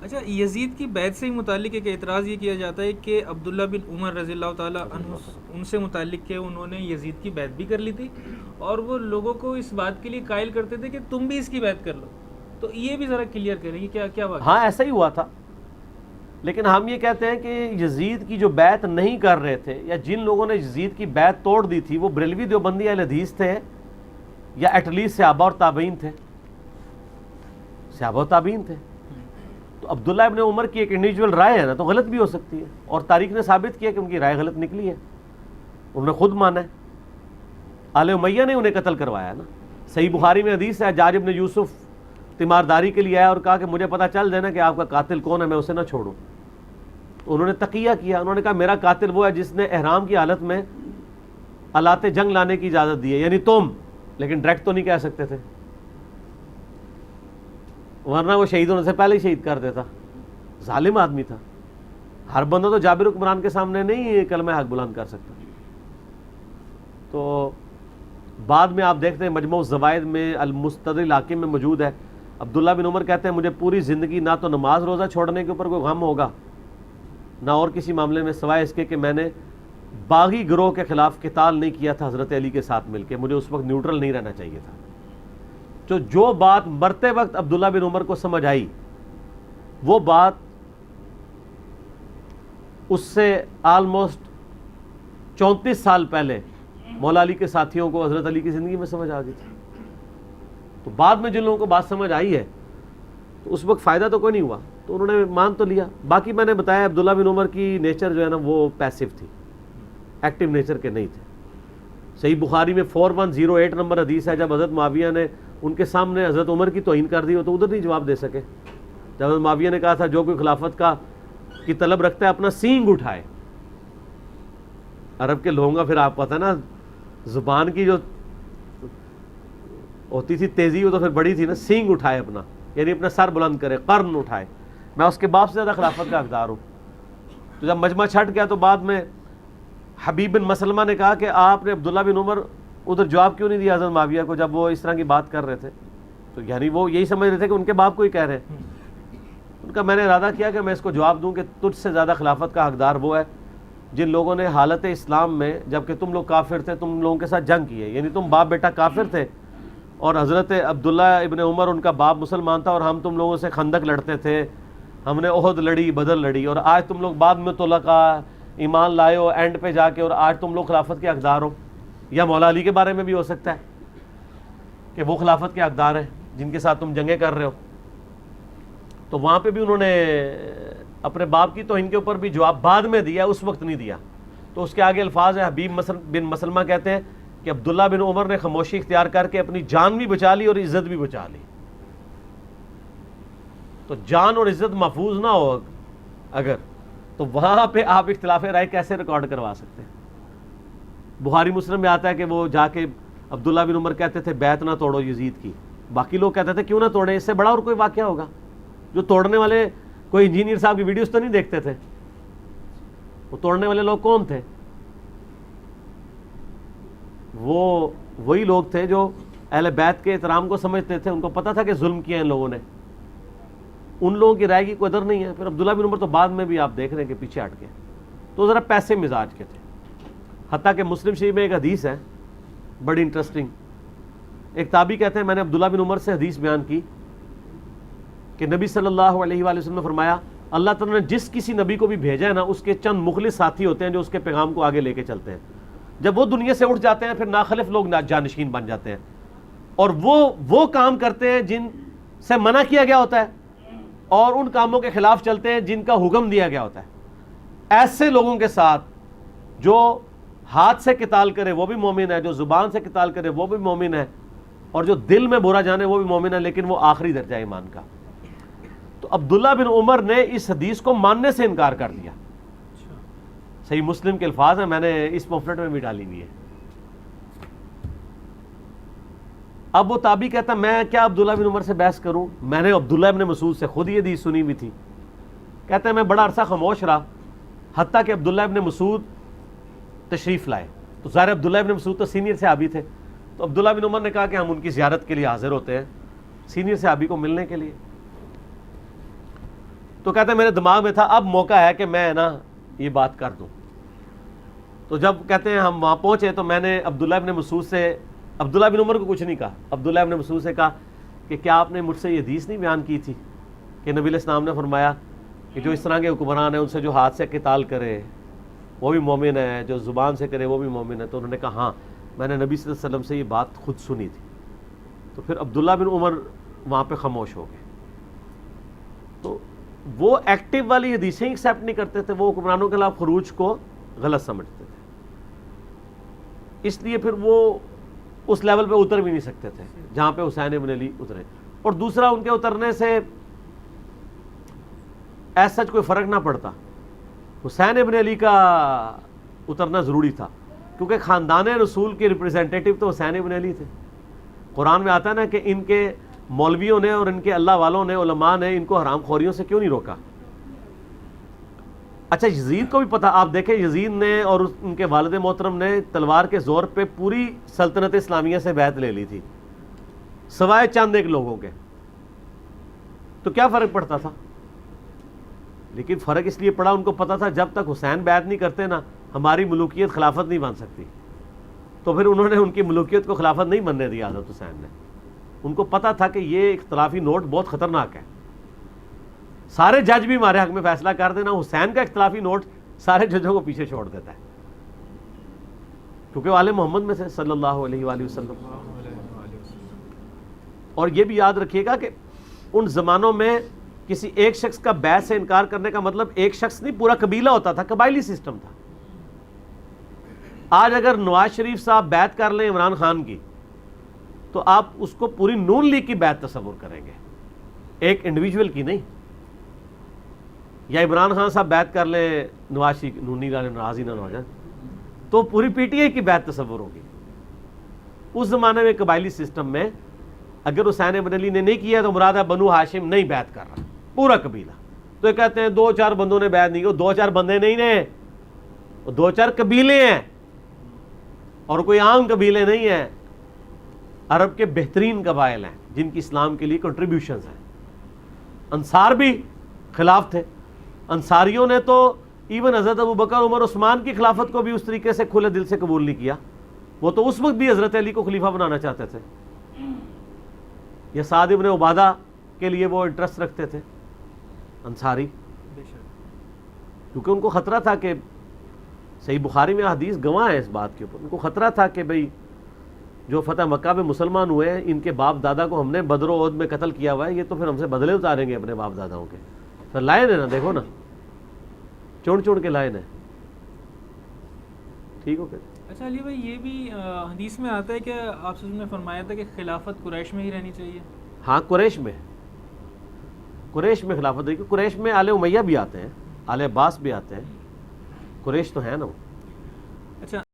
اچھا، یزید کی بیعت سے ہی متعلق ایک اعتراض یہ کیا جاتا ہے کہ عبداللہ بن عمر رضی اللہ تعالیٰ عنہ ان سے متعلق کہ انہوں نے یزید کی بیعت بھی کر لی تھی، اور وہ لوگوں کو اس بات کے لیے قائل کرتے تھے کہ تم بھی اس کی بیعت کر لو. تو یہ بھی ذرا کلیئر کریں کہ کیا کیا واقعہ. ہاں ایسا ہی ہوا تھا، لیکن ہم یہ کہتے ہیں کہ یزید کی جو بیعت نہیں کر رہے تھے یا جن لوگوں نے یزید کی بیعت توڑ دی تھی وہ بریلوی دیوبندی اہل حدیث تھے یا ایٹ لیسٹ صحابہ اور تابعین تھے. صحابہ اور تابعین تھے. تو عبداللہ ابن عمر کی ایک انڈیویجول رائے ہے نا، تو غلط بھی ہو سکتی ہے، اور تاریخ نے ثابت کیا کہ ان کی رائے غلط نکلی ہے، انہوں نے خود مانا ہے. آل امیہ نے انہیں قتل کروایا نا. صحیح بخاری میں حدیث ہے، حجاج ابن یوسف تیمارداری کے لیے آیا اور کہا کہ مجھے پتہ چل جائے نا کہ آپ کا قاتل کون ہے، میں اسے نہ چھوڑوں. تو انہوں نے تقیہ کیا، انہوں نے کہا میرا قاتل وہ ہے جس نے احرام کی حالت میں آلات جنگ لانے کی اجازت دی ہے، یعنی تم، لیکن ڈائریکٹ تو نہیں کہہ سکتے تھے، ورنہ وہ شہید ہونے سے پہلے ہی شہید کر دیتا. ظالم آدمی تھا. ہر بندہ تو جابر حکمران کے سامنے نہیں کلمہ حق بلند کر سکتا. تو بعد میں آپ دیکھتے ہیں مجموع الزوائد میں المستدرک الحاکم میں موجود ہے، عبداللہ بن عمر کہتے ہیں مجھے پوری زندگی نہ تو نماز روزہ چھوڑنے کے اوپر کوئی غم ہوگا، نہ اور کسی معاملے میں، سوائے اس کے کہ میں نے باغی گروہ کے خلاف قتال نہیں کیا تھا حضرت علی کے ساتھ مل کے، مجھے اس وقت نیوٹرل نہیں رہنا چاہیے تھا. تو جو بات مرتے وقت عبداللہ بن عمر کو سمجھ آئی، وہ بات اس سے آلموسٹ 34 سال پہلے مولا علی کے ساتھیوں کو حضرت علی کی زندگی میں سمجھ آ گئی تھی. تو بعد میں جن لوگوں کو بات سمجھ آئی ہے تو اس وقت فائدہ تو کوئی نہیں ہوا، تو انہوں نے مان تو لیا. باقی میں نے بتایا عبداللہ بن عمر کی نیچر جو ہے نا وہ پیسو تھی، ایکٹیو نیچر کے نہیں تھے. صحیح بخاری میں 4108 نمبر حدیث ہے، جب حضرت معاویہ نے ان کے سامنے حضرت عمر کی توہین کر دی ہو تو ادھر نہیں جواب دے سکے. جب حضرت معاویہ نے کہا تھا جو کوئی خلافت کی طلب رکھتا ہے اپنا سینگ اٹھائے. عرب کے لوگوں کا پھر آپ پتہ نا زبان کی جو ہوتی تھی تیزی، وہ تو پھر بڑی تھی نا. سینگ اٹھائے اپنا، یعنی اپنا سر بلند کرے، قرن اٹھائے، میں اس کے باپ سے زیادہ خلافت کا حقدار ہوں. تو جب مجمع چھٹ گیا تو بعد میں حبیب بن مسلمہ نے کہا کہ آپ نے عبداللہ بن عمر ادھر جواب کیوں نہیں دیا حضرت معاویہ کو جب وہ اس طرح کی بات کر رہے تھے. تو یعنی وہ یہی سمجھ رہے تھے کہ ان کے باپ کو ہی کہہ رہے ہیں. ان کا میں نے ارادہ کیا کہ میں اس کو جواب دوں کہ تجھ سے زیادہ خلافت کا حقدار وہ ہے جن لوگوں نے حالت اسلام میں، جبکہ تم لوگ کافر تھے، تم لوگوں کے ساتھ جنگ کی ہے. یعنی تم باپ بیٹا کافر تھے اور حضرت عبداللہ ابن عمر ان کا باپ مسلمان تھا، اور ہم تم لوگوں سے خندق لڑتے تھے، ہم نے احد لڑی، بدر لڑی، اور آج تم لوگ بعد میں طلقاء ایمان لائے ہو اینڈ پہ جا کے، اور آج تم لوگ خلافت کے حقدار ہو. یا مولا علی کے بارے میں بھی ہو سکتا ہے کہ وہ خلافت کے حقدار ہیں جن کے ساتھ تم جنگیں کر رہے ہو. تو وہاں پہ بھی انہوں نے اپنے باپ کی توہین کے اوپر بھی جواب بعد میں دیا، اس وقت نہیں دیا. تو اس کے آگے الفاظ ہیں، حبیب بن مسلمہ کہتے ہیں کہ عبداللہ بن عمر نے خاموشی اختیار کر کے اپنی جان بھی بچا لی اور عزت بھی بچا لی. تو جان اور عزت محفوظ نہ ہو اگر، تو وہاں پہ آپ اختلاف رائے کیسے ریکارڈ کروا سکتے ہیں؟ بخاری مسلم میں آتا ہے کہ وہ جا کے عبداللہ بن عمر کہتے تھے بیعت نہ توڑو یزید کی. باقی لوگ کہتے تھے کیوں نہ توڑیں، اس سے بڑا اور کوئی واقعہ ہوگا. جو توڑنے والے کوئی انجینئر صاحب کی ویڈیوز تو نہیں دیکھتے تھے، وہ توڑنے والے لوگ کون تھے؟ وہ وہی لوگ تھے جو اہل بیت کے احترام کو سمجھتے تھے، ان کو پتہ تھا کہ ظلم کیا ان لوگوں نے. ان لوگوں کی رائے کی قدر نہیں ہے. پھر عبداللہ بن عمر تو بعد میں بھی آپ دیکھ رہے ہیں کہ پیچھے ہٹ گئے، تو ذرا پیسے مزاج کے تھے. حتیٰ کہ مسلم شریف میں ایک حدیث ہے بڑی انٹرسٹنگ. ایک تابعی کہتے ہیں میں نے عبداللہ بن عمر سے حدیث بیان کی کہ نبی صلی اللہ علیہ وآلہ وسلم نے فرمایا اللہ تعالیٰ نے جس کسی نبی کو بھی بھیجا ہے نا، اس کے چند مخلص ساتھی ہوتے ہیں جو اس کے پیغام کو آگے لے کے چلتے ہیں. جب وہ دنیا سے اٹھ جاتے ہیں پھر ناخلف لوگ جانشین بن جاتے ہیں، اور وہ کام کرتے ہیں جن سے منع کیا گیا ہوتا ہے، اور ان کاموں کے خلاف چلتے ہیں جن کا حکم دیا گیا ہوتا ہے. ایسے لوگوں کے ساتھ جو ہاتھ سے قتال کرے وہ بھی مومن ہے، جو زبان سے قتال کرے وہ بھی مومن ہے، اور جو دل میں برا جانے وہ بھی مومن ہے، لیکن وہ آخری درجہ ایمان کا. تو عبداللہ بن عمر نے اس حدیث کو ماننے سے انکار کر دیا. صحیح مسلم کے الفاظ ہیں، میں نے اس پمفلٹ میں بھی ڈالی ہوئی ہے. اب وہ تابعی کہتا ہے میں کیا عبداللہ بن عمر سے بحث کروں، میں نے عبداللہ بن مسعود سے خود یہ حدیث سنی ہوئی تھی. کہتا ہے میں بڑا عرصہ خاموش رہا حتیٰ کہ عبداللہ بن مسعود تشریف لائے. تو ظاہر عبداللہ بن مسعود تو سینئر صحابی تھے، تو عبداللہ بن عمر نے کہا کہ ہم ان کی زیارت کے لیے حاضر ہوتے ہیں، سینئر صحابی کو ملنے کے لیے. تو کہتے ہیں میرے دماغ میں تھا اب موقع ہے کہ میں نا یہ بات کر دوں. تو جب کہتے ہیں ہم وہاں پہنچے تو میں نے عبداللہ ابن مسعود سے, عبداللہ بن عمر کو کچھ نہیں کہا, عبداللہ ابن مسعود سے کہا کہ کیا آپ نے مجھ سے یہ حدیث نہیں بیان کی تھی کہ نبی علیہ السلام نے فرمایا کہ جو اس طرح کے حکمران ہیں ان سے جو ہاتھ سے قتال کرے وہ بھی مومن ہے, جو زبان سے کرے وہ بھی مومن ہے. تو انہوں نے کہا ہاں میں نے نبی صلی اللہ علیہ وسلم سے یہ بات خود سنی تھی. تو پھر عبداللہ بن عمر وہاں پہ خاموش ہو گئے. تو وہ ایکٹیو والی حدیثیں ایکسیپٹ نہیں کرتے تھے, وہ حکمرانوں کے خلاف خروج کو غلط سمجھتے تھے, اس لیے پھر وہ اس لیول پہ اتر بھی نہیں سکتے تھے جہاں پہ حسین ابن علی اترے. اور دوسرا ان کے اترنے سے ایسا سچ کوئی فرق نہ پڑتا, حسین ابن علی کا اترنا ضروری تھا کیونکہ خاندان رسول کے ریپرزینٹیٹو تو حسین ابن علی تھے. قرآن میں آتا ہے نا کہ ان کے مولویوں نے اور ان کے اللہ والوں نے, علماء نے ان کو حرام خوریوں سے کیوں نہیں روکا. اچھا یزید کو بھی پتا, آپ دیکھیں یزید نے اور ان کے والد محترم نے تلوار کے زور پہ پوری سلطنت اسلامیہ سے بیعت لے لی تھی سوائے چند ایک لوگوں کے. تو کیا فرق پڑتا تھا؟ لیکن فرق اس لیے پڑا ان کو پتا تھا جب تک حسین بیعت نہیں کرتے نا ہماری ملوکیت خلافت نہیں بن سکتی. تو پھر انہوں نے ان کی ملوکیت کو خلافت نہیں بننے دی حضرت حسین نے. ان کو پتا تھا کہ یہ اختلافی نوٹ بہت خطرناک ہے, سارے جج بھی ہمارے حق میں فیصلہ کر دینا, حسین کا اختلافی نوٹ سارے ججوں کو پیچھے چھوڑ دیتا ہے کیونکہ وہ آل محمد میں سے صلی اللہ علیہ وآلہ وسلم. اور یہ بھی یاد رکھیے گا کہ ان زمانوں میں کسی ایک شخص کا بیعت سے انکار کرنے کا مطلب ایک شخص نہیں پورا قبیلہ ہوتا تھا, قبائلی سسٹم تھا. آج اگر نواز شریف صاحب بیعت کر لیں عمران خان کی تو آپ اس کو پوری نون لیگ کی بیعت تصور کریں گے, ایک انڈیویجول کی نہیں. یا عمران خان صاحب بیعت کر لیں نواز شریف, نونی والے ناراض ہی نہ ہو جائیں, تو پوری پی ٹی آئی کی بیعت تصور ہوگی. اس زمانے میں قبائلی سسٹم میں اگر حسین ابن علی نے نہیں کیا تو مراد ہے بنو ہاشم نہیں بیعت کر رہا پورا قبیلہ. تو یہ کہتے ہیں 2-4 بندوں نے بیعت نہیں کی, 2-4 بندے نہیں ہیں, 2-4 قبیلے ہیں اور کوئی عام قبیلے نہیں ہیں, عرب کے بہترین قبائل ہیں جن کی اسلام کے لیے کنٹریبیوشنز ہیں. انصار بھی خلاف تھے, انصاریوں نے تو ایون حضرت ابوبکر عمر عثمان کی خلافت کو بھی اس طریقے سے کھلے دل سے قبول نہیں کیا. وہ تو اس وقت بھی حضرت علی کو خلیفہ بنانا چاہتے تھے, یا سعد ابن عبادہ کے لیے وہ انٹرسٹ رکھتے تھے انصاری, کیونکہ ان کو خطرہ تھا کہ صحیح بخاری میں حدیث گواہ ہے اس بات کے اوپر, ان کو خطرہ تھا کہ بھئی جو فتح مکہ میں مسلمان ہوئے ہیں ان کے باپ دادا کو ہم نے بدر و احد میں قتل کیا ہوا ہے, یہ تو پھر ہم سے بدلے اتاریں گے اپنے باپ داداؤں کے. پھر لائن ہے نا, دیکھو نا چوڑ کے لائن ہے. ٹھیک ہو گیا. اچھا علی بھائی, یہ بھی حدیث میں آتا ہے کہ آپ سے نے فرمایا تھا کہ خلافت قریش میں ہی رہنی چاہیے. ہاں قریش میں خلافت ہے, قریش میں آل امیہ بھی آتے ہیں, آل عباس بھی آتے ہیں, قریش تو ہے نا وہ. اچھا